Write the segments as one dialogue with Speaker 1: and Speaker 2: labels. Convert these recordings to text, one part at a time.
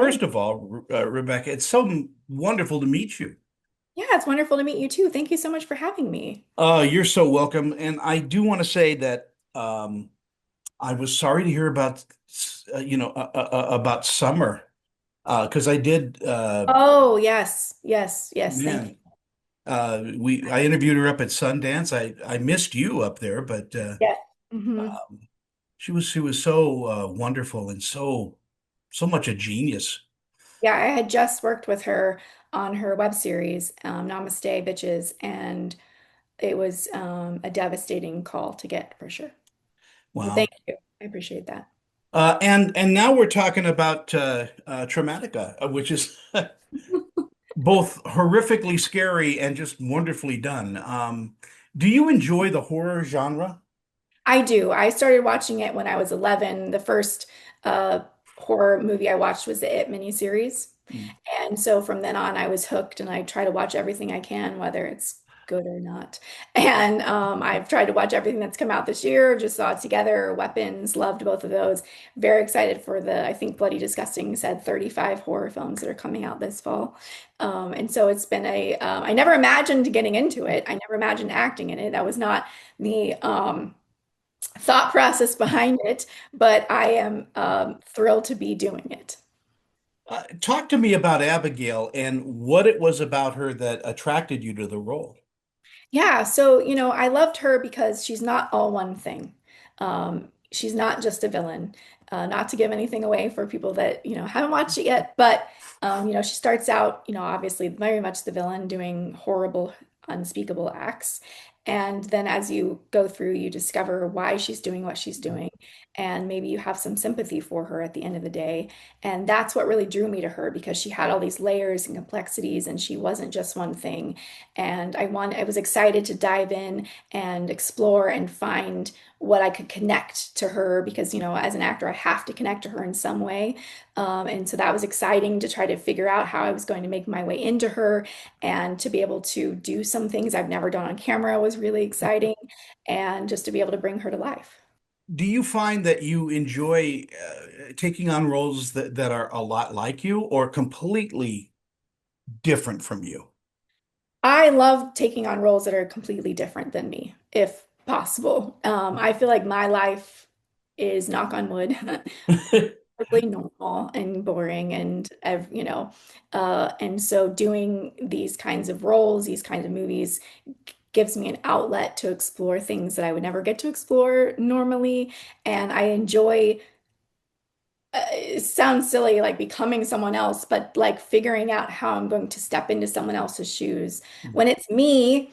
Speaker 1: First
Speaker 2: Hi.
Speaker 1: of all, Rebecca, it's so wonderful to meet you.
Speaker 2: Yeah, it's wonderful to meet you too. Thank you so much for having me.
Speaker 1: You're so welcome. And I do want to say that I was sorry to hear about, about Summer, because I did,
Speaker 2: Oh, yes, yes, yes. Thank you.
Speaker 1: man, I interviewed her up at Sundance. I missed you up there, but
Speaker 2: Yeah. Hmm.
Speaker 1: um, she was so wonderful and so much a genius.
Speaker 2: Yeah, I had just worked with her on her web series, Namaste, Bitches, and it was a devastating call to get for sure. So thank
Speaker 1: Wow.
Speaker 2: you. I appreciate that.
Speaker 1: And now we're talking about Traumatika, which is both horrifically scary and just wonderfully done. Do you enjoy the horror genre?
Speaker 2: I do. I started watching it when I was 11. The first uh, horror movie I watched was the It miniseries.
Speaker 1: Mm.
Speaker 2: And so from then on, I was hooked and I try to watch everything I can, whether it's good or not. And I've tried to watch everything that's come out this year, just saw it together, Weapons, loved both of those. Very excited for I think Bloody Disgusting said 35 horror films that are coming out this fall. And so it's been I never imagined getting into it. I never imagined acting in it. That was not the thought process behind it, but I am thrilled to be doing it.
Speaker 1: Talk to me about Abigail and what it was about her that attracted you to the role.
Speaker 2: Yeah, so I loved her because she's not all one thing. She's not just a villain. Not to give anything away for people that haven't watched it yet, but she starts out, obviously very much the villain doing horrible, unspeakable acts. And then as you go through, you discover why she's doing what she's doing, and maybe you have some sympathy for her at the end of the day. And that's what really drew me to her because she had all these layers and complexities, and she wasn't just one thing. And I was excited to dive in and explore and find what I could connect to her because, as an actor, I have to connect to her in some way. And so that was exciting to try to figure out how I was going to make my way into her and to be able to do some things I've never done on camera was really exciting, and just to be able to bring her to life.
Speaker 1: Do you find that you enjoy taking on roles that are a lot like you or completely different from you?
Speaker 2: I love taking on roles that are completely different than me, if possible. I feel like my life is, knock on wood, perfectly normal and boring, and and so doing these kinds of roles, these kinds of movies, gives me an outlet to explore things that I would never get to explore normally, and I enjoy. It sounds silly, like becoming someone else, but like figuring out how I'm going to step into someone else's shoes. When it's me,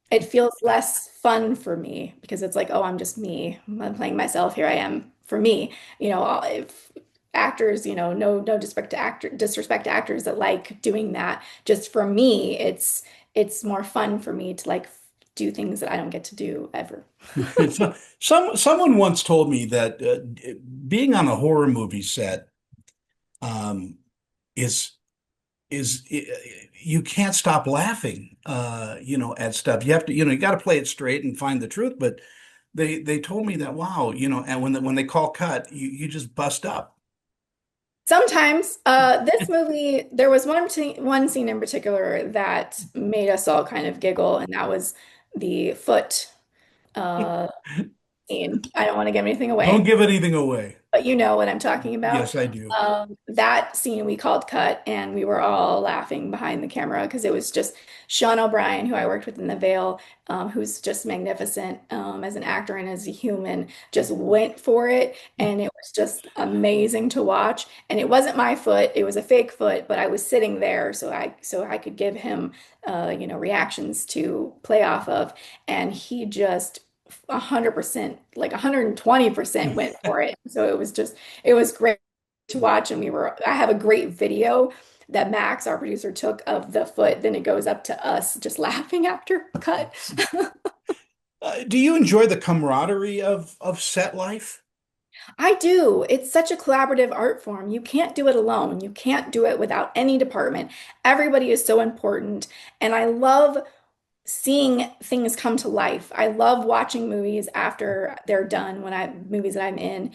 Speaker 2: it feels less fun for me because it's like, oh, I'm just me. I'm playing myself. Here I am for me. If actors, no disrespect to actors that like doing that. Just for me, it's more fun for me to like do things that I don't get to do ever.
Speaker 1: Someone once told me that being on a horror movie set um, is you can't stop laughing, at stuff. You have to, you got to play it straight and find the truth. But they told me that, wow, and when they call cut, you just bust up.
Speaker 2: Sometimes, this movie, there was one scene in particular that made us all kind of giggle, and that was the foot uh, scene. I don't want to give anything
Speaker 1: Don't
Speaker 2: away,
Speaker 1: give anything away.
Speaker 2: but you know what I'm talking about.
Speaker 1: Yes, I do.
Speaker 2: That scene we called cut, and we were all laughing behind the camera because it was just Sean O'Brien, who I worked with in The Veil, who's just magnificent as an actor and as a human, just went for it, and it was just amazing to watch. And it wasn't my foot; it was a fake foot, but I was sitting there, so I could give him, reactions to play off of, and he just 100%, like 120% went for it. So it was great to watch. And I have a great video that Max, our producer, took of the foot. Then it goes up to us just laughing after cut.
Speaker 1: Do you enjoy the camaraderie of set life?
Speaker 2: I do. It's such a collaborative art form. You can't do it alone. You can't do it without any department. Everybody is so important. And I love seeing things come to life. I love watching movies after they're done movies that I'm in,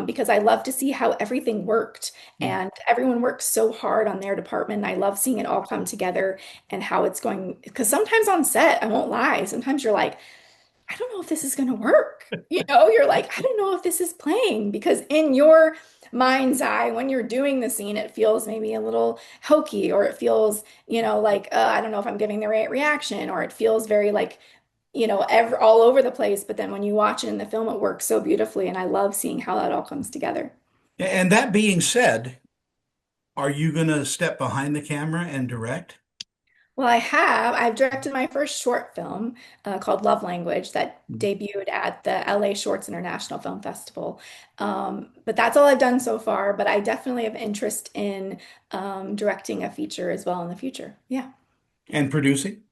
Speaker 2: because I love to see how everything worked and everyone worked so hard on their department. And I love seeing it all come together and how it's going. Because sometimes on set, I won't lie, sometimes you're like, I don't know if this is going to work. You're like, I don't know if this is playing because in your mind's eye, when you're doing the scene, it feels maybe a little hokey or it feels, like, I don't know if I'm giving the right reaction or it feels very like, all over the place. But then when you watch it in the film, it works so beautifully. And I love seeing how that all comes together.
Speaker 1: And that being said, are you going to step behind the camera and direct?
Speaker 2: Well, I've directed my first short film called Love Language that debuted at the LA Shorts International Film Festival. But that's all I've done so far. But I definitely have interest in directing a feature as well in the future. Yeah.
Speaker 1: And producing?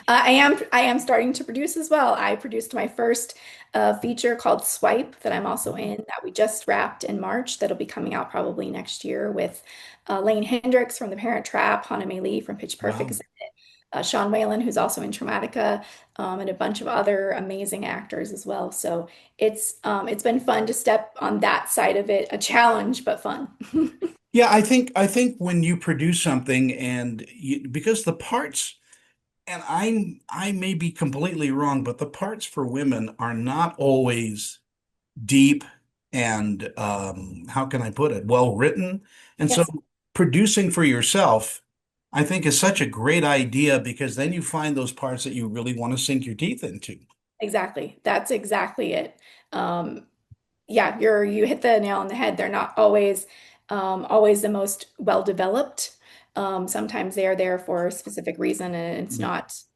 Speaker 2: I am starting to produce as well. I produced my first feature called Swipe that I'm also in that we just wrapped in March that'll be coming out probably next year with Lane Hendricks from The Parent Trap, Hana May Lee from Pitch Perfect,
Speaker 1: Wow.
Speaker 2: Sean Whalen, who's also in Traumatika, and a bunch of other amazing actors as well. So it's been fun to step on that side of it, a challenge, but fun.
Speaker 1: Yeah, I think when you produce something because the parts, and I may be completely wrong, but the parts for women are not always deep and how can I put it? Well written. And so
Speaker 2: Yes,
Speaker 1: producing for yourself, I think is such a great idea because then you find those parts that you really want to sink your teeth into.
Speaker 2: exactly. That's exactly it. Um, yeah, you hit the nail on the head. They're not always the most well developed. Sometimes they are there for a specific reason, and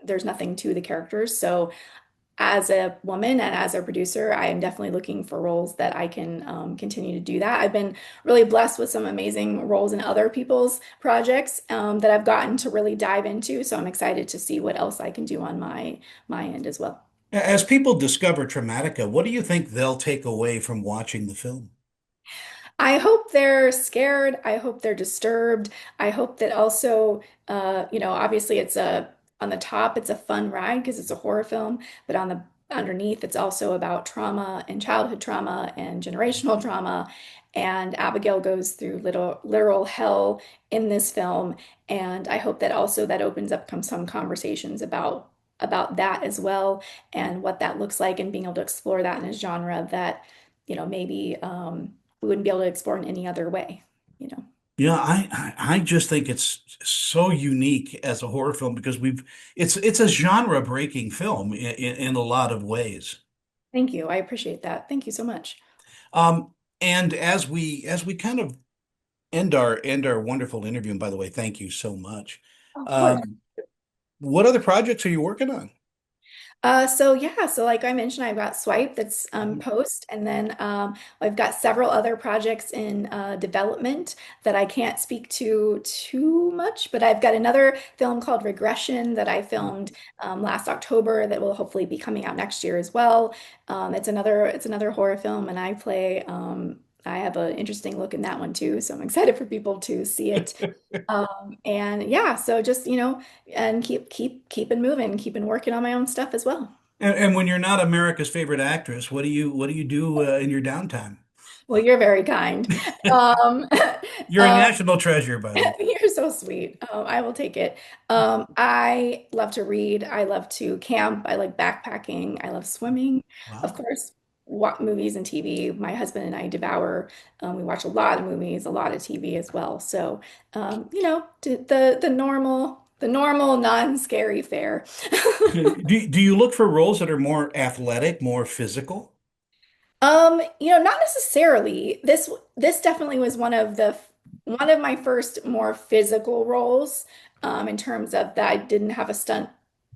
Speaker 2: there's nothing to the characters. So, as a woman and as a producer, I am definitely looking for roles that I can continue to do that. I've been really blessed with some amazing roles in other people's projects that I've gotten to really dive into. So I'm excited to see what else I can do on my end as well.
Speaker 1: As people discover Traumatica, what do you think they'll take away from watching the film?
Speaker 2: I hope they're scared. I hope they're disturbed. I hope that also, obviously on the top, it's a fun ride because it's a horror film, but on the underneath, it's also about trauma and childhood trauma and generational trauma. And Abigail goes through literal hell in this film. And I hope that also that opens up some conversations about that as well and what that looks like and being able to explore that in a genre that, maybe we wouldn't be able to explore in any other way, you know.
Speaker 1: Yeah, I just think it's so unique as a horror film because it's a genre breaking film in a lot of ways.
Speaker 2: Thank you. I appreciate that. Thank you so much.
Speaker 1: Um, and as we kind of end our wonderful interview, and by the way, thank you so much.
Speaker 2: Of course.
Speaker 1: Um, what other projects are you working on?
Speaker 2: So yeah, so like I mentioned, I've got Swipe that's post, and then I've got several other projects in development that I can't speak to too much, but I've got another film called Regression that I filmed last October that will hopefully be coming out next year as well. It's another horror film, and I have an interesting look in that one too, so I'm excited for people to see it. And yeah, so just, and keeping moving, keeping working on my own stuff as well.
Speaker 1: And when you're not America's favorite actress, what do you do in your downtime?
Speaker 2: Well, you're very kind. Um,
Speaker 1: You're a national treasure, by the way.
Speaker 2: you're so sweet. I will take it. I love to read. I love to camp. I like backpacking. I love swimming. Of
Speaker 1: Wow.
Speaker 2: course, movies and TV. My husband and I devour. We watch a lot of movies, a lot of TV as well. So, the normal non-scary fare.
Speaker 1: Do you look for roles that are more athletic, more physical?
Speaker 2: Not necessarily. This definitely was one of my first more physical roles, in terms of that I didn't have a stunt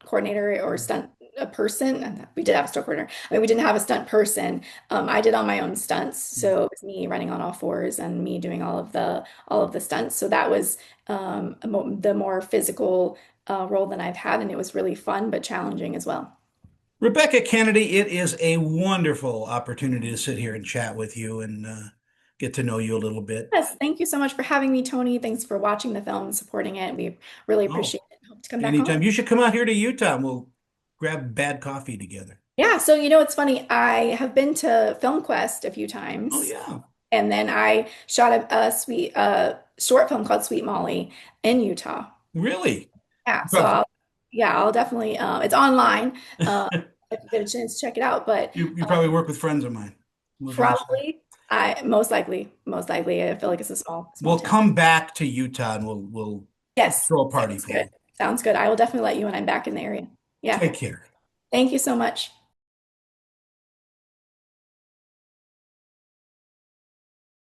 Speaker 2: coordinator or stunt a person. We did have a stunt coordinator. I mean, we didn't have a stunt person. I did all my own stunts, so it was me running on all fours and me doing all of the stunts. So that was the more physical role than I've had, and it was really fun but challenging as well.
Speaker 1: Rebecca Kennedy, it is a wonderful opportunity to sit here and chat with you and get to know you a little bit.
Speaker 2: Yes, thank you so much for having me, Tony. Thanks for watching the film and supporting it. We really
Speaker 1: Oh,
Speaker 2: appreciate it. to come back home.
Speaker 1: Anytime. You should come out here to Utah and we'll grab bad coffee together.
Speaker 2: Yeah, so it's funny. I have been to Film Quest a few
Speaker 1: Oh
Speaker 2: times,
Speaker 1: yeah.
Speaker 2: and then I shot a short film called Sweet Molly in Utah.
Speaker 1: Really?
Speaker 2: Yeah, so
Speaker 1: Prob-
Speaker 2: I'll definitely it's online. If you get a chance to check it out, but
Speaker 1: you probably work with friends of mine. Eventually.
Speaker 2: probably I most likely I feel like it's a small
Speaker 1: We'll
Speaker 2: town.
Speaker 1: come back to Utah and we'll
Speaker 2: Yes,
Speaker 1: throw a party
Speaker 2: sounds
Speaker 1: for
Speaker 2: good.
Speaker 1: you.
Speaker 2: Sounds good. I will definitely let you when I'm back in the area. Yeah.
Speaker 1: Take care.
Speaker 2: Thank you so much.